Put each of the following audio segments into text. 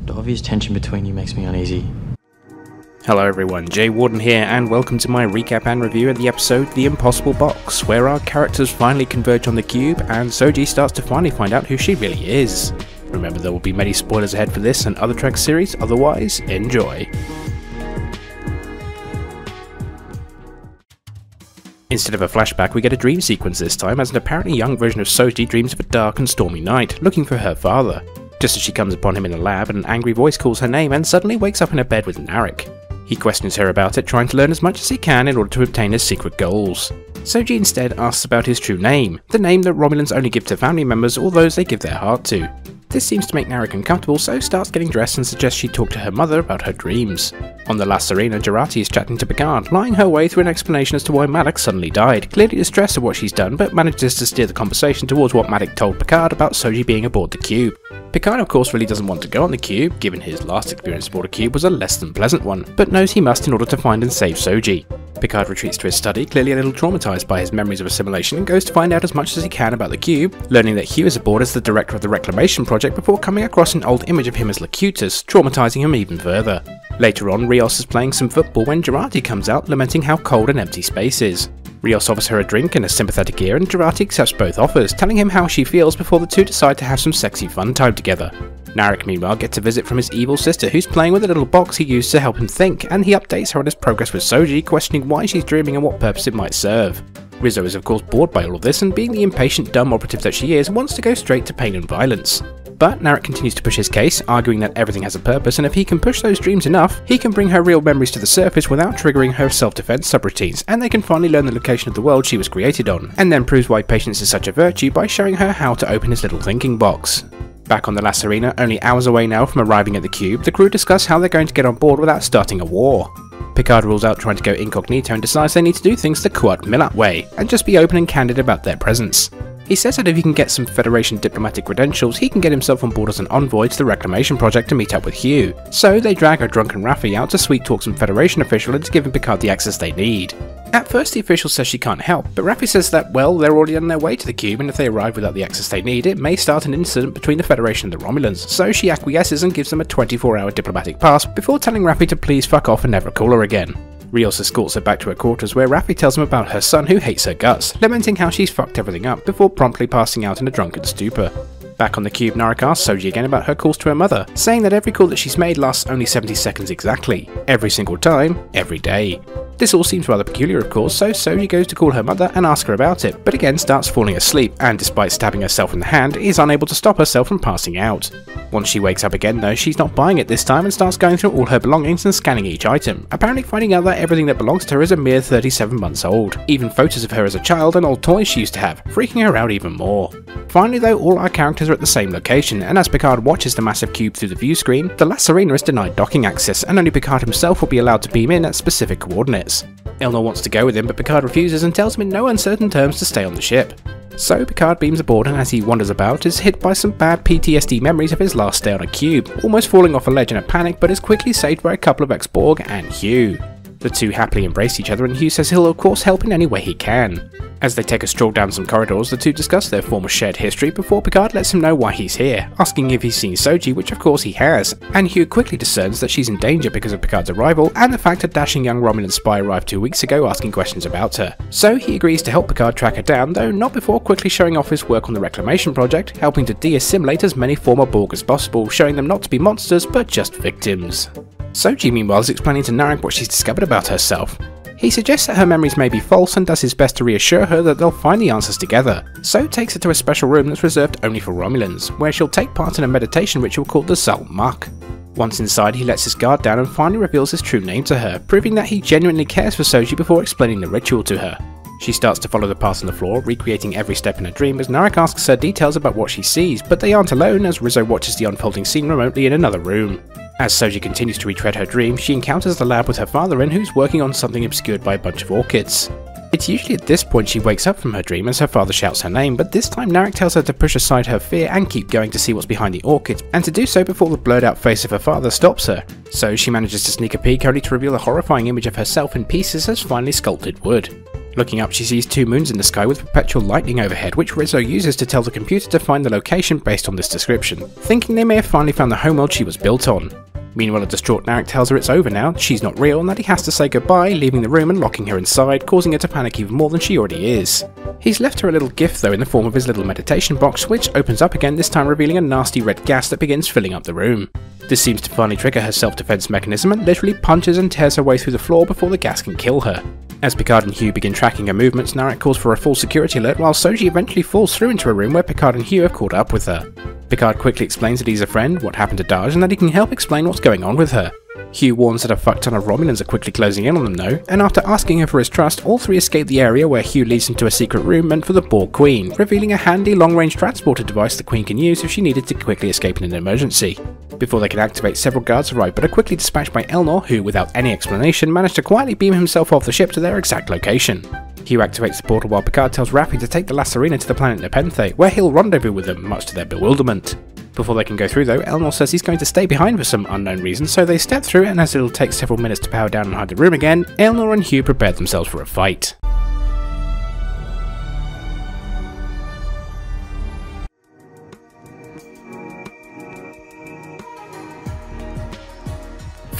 The obvious tension between you makes me uneasy. Hello everyone, Jay Warden here, and welcome to my recap and review of the episode The Impossible Box, where our characters finally converge on the cube and Soji starts to finally find out who she really is. Remember, there will be many spoilers ahead for this and other Trek series, otherwise, enjoy. Instead of a flashback, we get a dream sequence this time, as an apparently young version of Soji dreams of a dark and stormy night, looking for her father. Just as she comes upon him in a lab, an angry voice calls her name and suddenly wakes up in a bed with Narek. He questions her about it, trying to learn as much as he can in order to obtain his secret goals. Soji instead asks about his true name, the name that Romulans only give to family members or those they give their heart to. This seems to make Narek uncomfortable, so starts getting dressed and suggests she talk to her mother about her dreams. On the La Sirena, Jurati is chatting to Picard, lying her way through an explanation as to why Maddox suddenly died, clearly distressed at what she's done, but manages to steer the conversation towards what Maddox told Picard about Soji being aboard the cube. Picard of course really doesn't want to go on the cube, given his last experience aboard a cube was a less than pleasant one, but knows he must in order to find and save Soji. Picard retreats to his study, clearly a little traumatized by his memories of assimilation, and goes to find out as much as he can about the cube, learning that Hugh is aboard as the director of the Reclamation Project before coming across an old image of him as Locutus, traumatizing him even further. Later on, Rios is playing some football when Jurati comes out, lamenting how cold and empty space is. Rios offers her a drink and a sympathetic ear, and Jurati accepts both offers, telling him how she feels before the two decide to have some sexy fun time together. Narek meanwhile gets a visit from his evil sister, who's playing with a little box he used to help him think, and he updates her on his progress with Soji, questioning why she's dreaming and what purpose it might serve. Rizzo is of course bored by all of this, and being the impatient dumb operative that she is, wants to go straight to pain and violence. But Narek continues to push his case, arguing that everything has a purpose, and if he can push those dreams enough, he can bring her real memories to the surface without triggering her self-defense subroutines, and they can finally learn the location of the world she was created on, and then proves why patience is such a virtue by showing her how to open his little thinking box. Back on the La Sirena, only hours away now from arriving at the cube, the crew discuss how they're going to get on board without starting a war. Picard rules out trying to go incognito and decides they need to do things the Kuat Millat way, and just be open and candid about their presence. He says that if he can get some Federation diplomatic credentials, he can get himself on board as an envoy to the Reclamation Project to meet up with Hugh. So they drag a drunken Raffi out to sweet talk some Federation official into giving Picard the access they need. At first the official says she can't help, but Raffi says that, well, they're already on their way to the cube, and if they arrive without the access they need, it may start an incident between the Federation and the Romulans, so she acquiesces and gives them a 24-hour diplomatic pass before telling Raffi to please fuck off and never call her again. Rios escorts her back to her quarters, where Raffi tells him about her son who hates her guts, lamenting how she's fucked everything up before promptly passing out in a drunken stupor. Back on the cube, Narek asks Soji again about her calls to her mother, saying that every call that she's made lasts only 70 seconds exactly. Every single time, every day. This all seems rather peculiar of course, so Soji goes to call her mother and ask her about it, but again starts falling asleep, and despite stabbing herself in the hand, is unable to stop herself from passing out. Once she wakes up again though, she's not buying it this time and starts going through all her belongings and scanning each item, apparently finding out that everything that belongs to her is a mere 37 months old, even photos of her as a child and old toys she used to have, freaking her out even more. Finally though, all our characters are at the same location, and as Picard watches the massive cube through the view screen, the La Sirena is denied docking access, and only Picard himself will be allowed to beam in at specific coordinates. Elnor wants to go with him, but Picard refuses and tells him in no uncertain terms to stay on the ship. So Picard beams aboard, and as he wanders about is hit by some bad PTSD memories of his last day on a cube, almost falling off a ledge in a panic, but is quickly saved by a couple of ex-Borg and Hugh. The two happily embrace each other, and Hugh says he'll of course help in any way he can. As they take a stroll down some corridors, the two discuss their former shared history before Picard lets him know why he's here, asking if he's seen Soji, which of course he has, and Hugh quickly discerns that she's in danger because of Picard's arrival and the fact a dashing young Romulan spy arrived 2 weeks ago asking questions about her. So he agrees to help Picard track her down, though not before quickly showing off his work on the Reclamation Project, helping to de-assimilate as many former Borg as possible, showing them not to be monsters but just victims. Soji meanwhile is explaining to Narek what she's discovered about herself. He suggests that her memories may be false and does his best to reassure her that they'll find the answers together, so takes her to a special room that's reserved only for Romulans, where she'll take part in a meditation ritual called the Zalmak. Once inside, he lets his guard down and finally reveals his true name to her, proving that he genuinely cares for Soji before explaining the ritual to her. She starts to follow the path on the floor, recreating every step in a dream as Narek asks her details about what she sees, but they aren't alone as Rizzo watches the unfolding scene remotely in another room. As Soji continues to retread her dream, she encounters the lab with her father in, who's working on something obscured by a bunch of orchids. It's usually at this point she wakes up from her dream as her father shouts her name, but this time Narek tells her to push aside her fear and keep going to see what's behind the orchids, and to do so before the blurred out face of her father stops her. So she manages to sneak a peek only to reveal a horrifying image of herself in pieces as finely sculpted wood. Looking up, she sees two moons in the sky with perpetual lightning overhead, which Rizzo uses to tell the computer to find the location based on this description, thinking they may have finally found the homeworld she was built on. Meanwhile, a distraught Narek tells her it's over now, she's not real, and that he has to say goodbye, leaving the room and locking her inside, causing her to panic even more than she already is. He's left her a little gift though in the form of his little meditation box, which opens up again, this time revealing a nasty red gas that begins filling up the room. This seems to finally trigger her self-defense mechanism and literally punches and tears her way through the floor before the gas can kill her. As Picard and Hugh begin tracking her movements, Narek calls for a full security alert while Soji eventually falls through into a room where Picard and Hugh have caught up with her. Picard quickly explains that he's a friend, what happened to Daj, and that he can help explain what's going on with her. Hugh warns that a fuck ton of Romulans are quickly closing in on them though, and after asking her for his trust, all three escape the area where Hugh leads them to a secret room meant for the Borg Queen, revealing a handy long-range transporter device the Queen can use if she needed to quickly escape in an emergency. Before they can activate, several guards arrive but are quickly dispatched by Elnor, who, without any explanation, managed to quietly beam himself off the ship to their exact location. Hugh activates the portal while Picard tells Raffi to take the Lacerina to the planet Nepenthe, where he'll rendezvous with them, much to their bewilderment. Before they can go through though, Elnor says he's going to stay behind for some unknown reason, so they step through, and as it'll take several minutes to power down and hide the room again, Elnor and Hugh prepare themselves for a fight.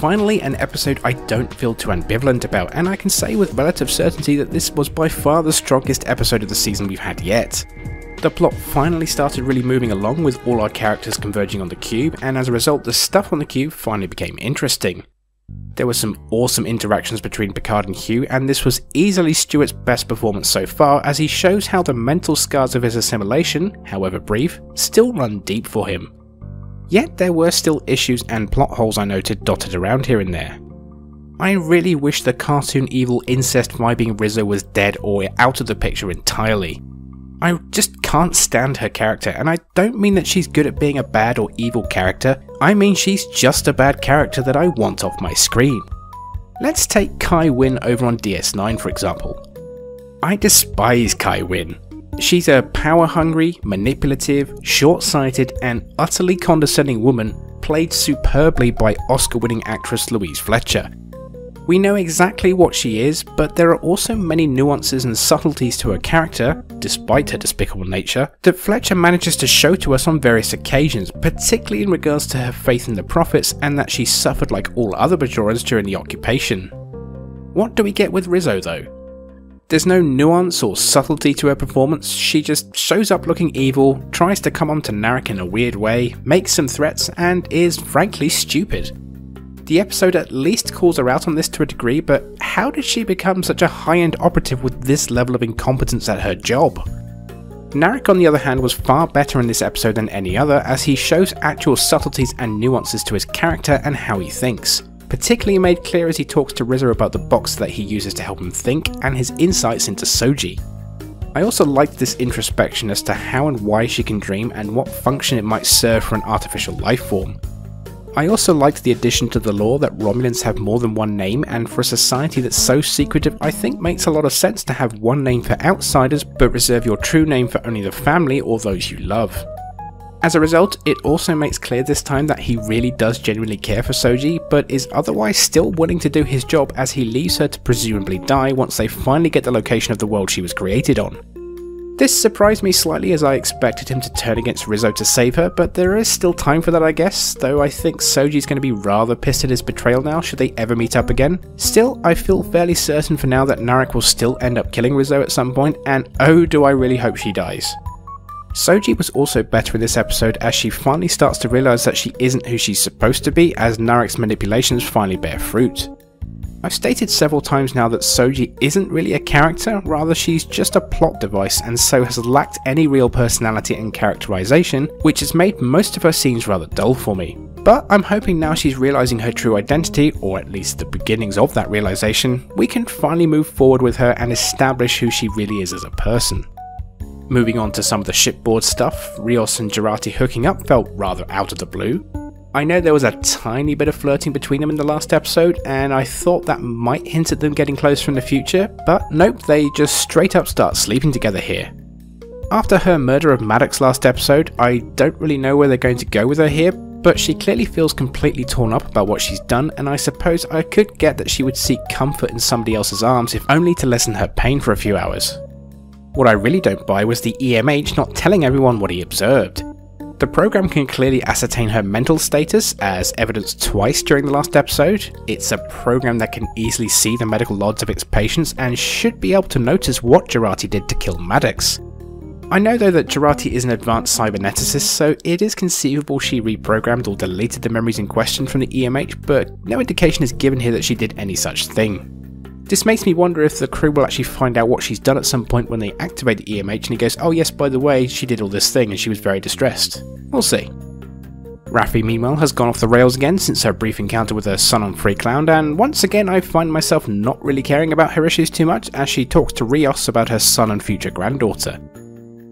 Finally, an episode I don't feel too ambivalent about, and I can say with relative certainty that this was by far the strongest episode of the season we've had yet. The plot finally started really moving along with all our characters converging on the cube, and as a result the stuff on the cube finally became interesting. There were some awesome interactions between Picard and Hugh, and this was easily Stewart's best performance so far, as he shows how the mental scars of his assimilation, however brief, still run deep for him. Yet there were still issues and plot holes I noted dotted around here and there. I really wish the cartoon evil incest vibing Rizzo was dead or out of the picture entirely. I just can't stand her character, and I don't mean that she's good at being a bad or evil character, I mean she's just a bad character that I want off my screen. Let's take Kai Wynn over on DS9 for example. I despise Kai Wynn. She's a power-hungry, manipulative, short-sighted and utterly condescending woman played superbly by Oscar-winning actress Louise Fletcher. We know exactly what she is, but there are also many nuances and subtleties to her character, despite her despicable nature, that Fletcher manages to show to us on various occasions, particularly in regards to her faith in the prophets and that she suffered like all other Bajorans during the occupation. What do we get with Rizzo though? There's no nuance or subtlety to her performance, she just shows up looking evil, tries to come on to Narek in a weird way, makes some threats, and is frankly stupid. The episode at least calls her out on this to a degree, but how did she become such a high-end operative with this level of incompetence at her job? Narek on the other hand was far better in this episode than any other, as he shows actual subtleties and nuances to his character and how he thinks, particularly made clear as he talks to Rizzo about the box that he uses to help him think and his insights into Soji. I also liked this introspection as to how and why she can dream and what function it might serve for an artificial life form. I also liked the addition to the lore that Romulans have more than one name, and for a society that's so secretive I think makes a lot of sense to have one name for outsiders but reserve your true name for only the family or those you love. As a result, it also makes clear this time that he really does genuinely care for Soji, but is otherwise still willing to do his job as he leaves her to presumably die once they finally get the location of the world she was created on. This surprised me slightly as I expected him to turn against Rizzo to save her, but there is still time for that I guess, though I think Soji's going to be rather pissed at his betrayal now should they ever meet up again. Still, I feel fairly certain for now that Narek will still end up killing Rizzo at some point, and oh do I really hope she dies. Soji was also better in this episode as she finally starts to realise that she isn't who she's supposed to be, as Narek's manipulations finally bear fruit. I've stated several times now that Soji isn't really a character, rather she's just a plot device and so has lacked any real personality and characterization, which has made most of her scenes rather dull for me. But I'm hoping now she's realising her true identity, or at least the beginnings of that realisation, we can finally move forward with her and establish who she really is as a person. Moving on to some of the shipboard stuff, Rios and Jurati hooking up felt rather out of the blue. I know there was a tiny bit of flirting between them in the last episode, and I thought that might hint at them getting closer in the future, but nope, they just straight up start sleeping together here. After her murder of Maddox last episode, I don't really know where they're going to go with her here, But she clearly feels completely torn up about what she's done, and I suppose I could get that she would seek comfort in somebody else's arms if only to lessen her pain for a few hours. What I really don't buy was the EMH not telling everyone what he observed. The program can clearly ascertain her mental status, as evidenced twice during the last episode. It's a program that can easily see the medical logs of its patients and should be able to notice what Jurati did to kill Maddox. I know though that Jurati is an advanced cyberneticist, so it is conceivable she reprogrammed or deleted the memories in question from the EMH, but no indication is given here that she did any such thing. This makes me wonder if the crew will actually find out what she's done at some point when they activate the EMH and he goes, oh yes, by the way, she did all this thing and she was very distressed. We'll see. Raffi meanwhile has gone off the rails again since her brief encounter with her son on Freecloud, and once again I find myself not really caring about her issues too much as she talks to Rios about her son and future granddaughter.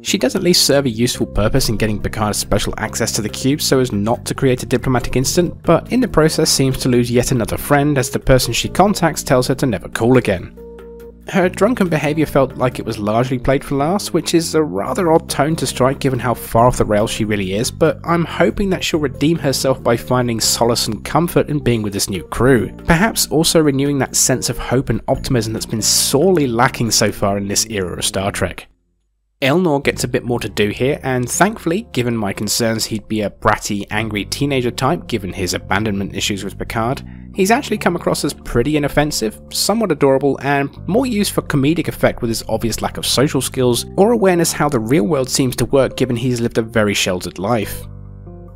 She does at least serve a useful purpose in getting Picard special access to the cube so as not to create a diplomatic incident, but in the process seems to lose yet another friend as the person she contacts tells her to never call again. Her drunken behaviour felt like it was largely played for laughs, which is a rather odd tone to strike given how far off the rails she really is, but I'm hoping that she'll redeem herself by finding solace and comfort in being with this new crew, perhaps also renewing that sense of hope and optimism that's been sorely lacking so far in this era of Star Trek. Elnor gets a bit more to do here, and thankfully, given my concerns he'd be a bratty, angry teenager type given his abandonment issues with Picard, he's actually come across as pretty inoffensive, somewhat adorable, and more used for comedic effect with his obvious lack of social skills or awareness how the real world seems to work given he's lived a very sheltered life.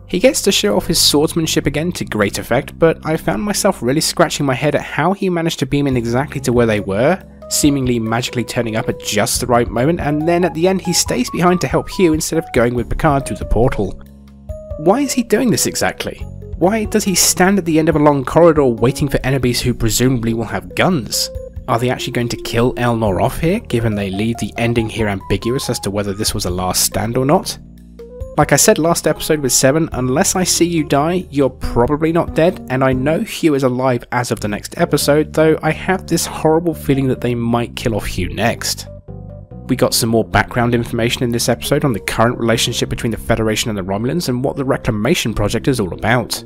He gets to show off his swordsmanship again to great effect, but I found myself really scratching my head at how he managed to beam in exactly to where they were, seemingly magically turning up at just the right moment, and then at the end he stays behind to help Hugh instead of going with Picard through the portal. Why is he doing this exactly? Why does he stand at the end of a long corridor waiting for enemies who presumably will have guns? Are they actually going to kill Elnor off here, given they leave the ending here ambiguous as to whether this was a last stand or not? Like I said last episode with 7, unless I see you die, you're probably not dead, and I know Hugh is alive as of the next episode, though I have this horrible feeling that they might kill off Hugh next. We got some more background information in this episode on the current relationship between the Federation and the Romulans and what the Reclamation Project is all about.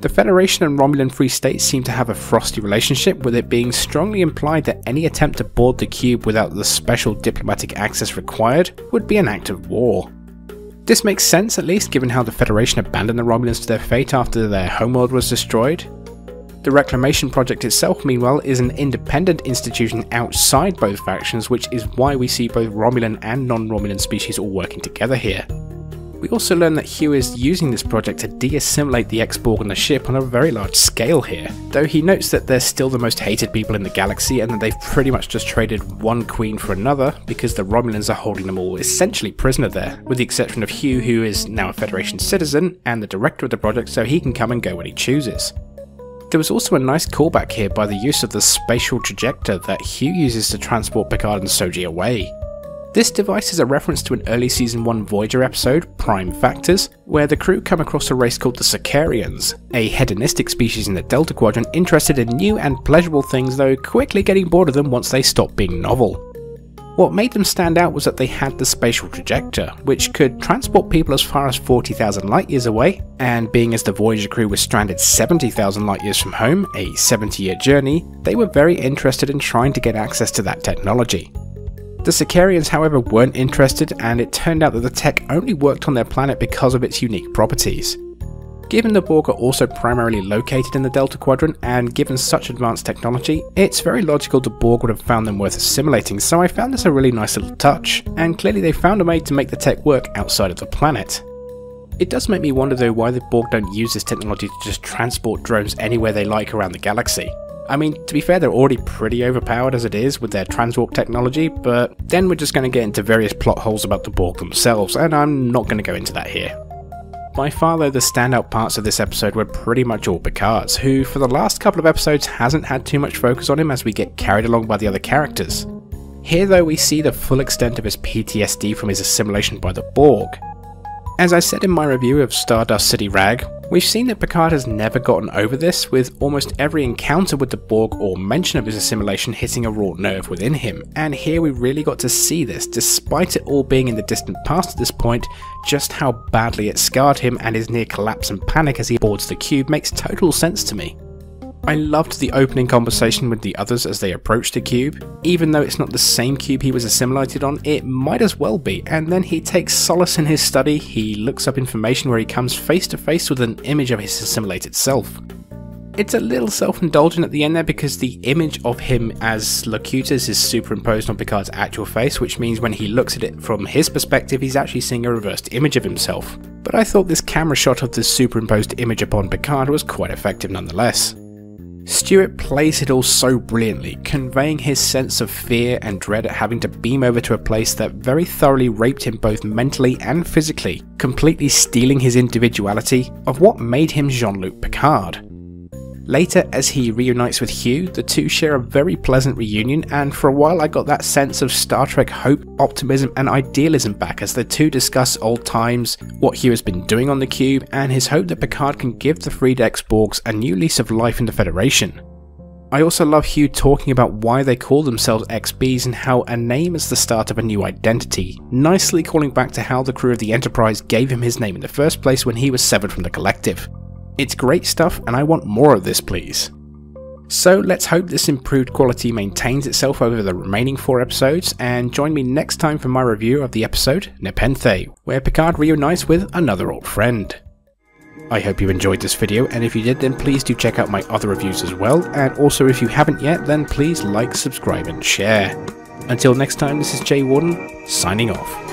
The Federation and Romulan Free State seem to have a frosty relationship, with it being strongly implied that any attempt to board the cube without the special diplomatic access required would be an act of war. This makes sense, at least, given how the Federation abandoned the Romulans to their fate after their homeworld was destroyed. The Reclamation Project itself, meanwhile, is an independent institution outside both factions, which is why we see both Romulan and non-Romulan species all working together here. We also learn that Hugh is using this project to de-assimilate the X-Borg on the ship on a very large scale here, though he notes that they're still the most hated people in the galaxy and that they've pretty much just traded one queen for another because the Romulans are holding them all essentially prisoner there, with the exception of Hugh, who is now a Federation citizen and the director of the project, so he can come and go when he chooses. There was also a nice callback here by the use of the spatial trajector that Hugh uses to transport Picard and Soji away. This device is a reference to an early Season 1 Voyager episode, Prime Factors, where the crew come across a race called the Sicarians, a hedonistic species in the Delta Quadrant interested in new and pleasurable things, though quickly getting bored of them once they stop being novel. What made them stand out was that they had the spatial trajector, which could transport people as far as 40,000 light years away, and being as the Voyager crew was stranded 70,000 light years from home, a 70-year journey, they were very interested in trying to get access to that technology. The Sicarians, however, weren't interested, and it turned out that the tech only worked on their planet because of its unique properties. Given the Borg are also primarily located in the Delta Quadrant, and given such advanced technology, it's very logical the Borg would have found them worth assimilating, so I found this a really nice little touch, and clearly they found a way to make the tech work outside of the planet. It does make me wonder though why the Borg don't use this technology to just transport drones anywhere they like around the galaxy. I mean, to be fair, they're already pretty overpowered as it is with their transwarp technology, but then we're just going to get into various plot holes about the Borg themselves, and I'm not going to go into that here. By far though, the standout parts of this episode were pretty much all Picard's, who for the last couple of episodes hasn't had too much focus on him as we get carried along by the other characters. Here though, we see the full extent of his PTSD from his assimilation by the Borg. As I said in my review of Stardust City Rag, We've seen that Picard has never gotten over this, with almost every encounter with the Borg or mention of his assimilation hitting a raw nerve within him, and here we really got to see this, despite it all being in the distant past at this point. Just how badly it scarred him and his near collapse and panic as he boards the cube makes total sense to me. I loved the opening conversation with the others as they approach the cube. Even though it's not the same cube he was assimilated on, it might as well be, and then he takes solace in his study. He looks up information where he comes face to face with an image of his assimilated self. It's a little self-indulgent at the end there because the image of him as Locutus is superimposed on Picard's actual face, which means when he looks at it from his perspective he's actually seeing a reversed image of himself. But I thought this camera shot of the superimposed image upon Picard was quite effective nonetheless. Stewart plays it all so brilliantly, conveying his sense of fear and dread at having to beam over to a place that very thoroughly raped him both mentally and physically, completely stealing his individuality of what made him Jean-Luc Picard. Later, as he reunites with Hugh, the two share a very pleasant reunion, and for a while I got that sense of Star Trek hope, optimism and idealism back as the two discuss old times, what Hugh has been doing on the cube, and his hope that Picard can give the freed ex-Borgs a new lease of life in the Federation. I also love Hugh talking about why they call themselves XBs and how a name is the start of a new identity, nicely calling back to how the crew of the Enterprise gave him his name in the first place when he was severed from the collective. It's great stuff and I want more of this, please. So let's hope this improved quality maintains itself over the remaining 4 episodes, and join me next time for my review of the episode Nepenthe, where Picard reunites with another old friend. I hope you enjoyed this video, and if you did then please do check out my other reviews as well, and also if you haven't yet then please like, subscribe and share. Until next time, this is Jay Warden, signing off.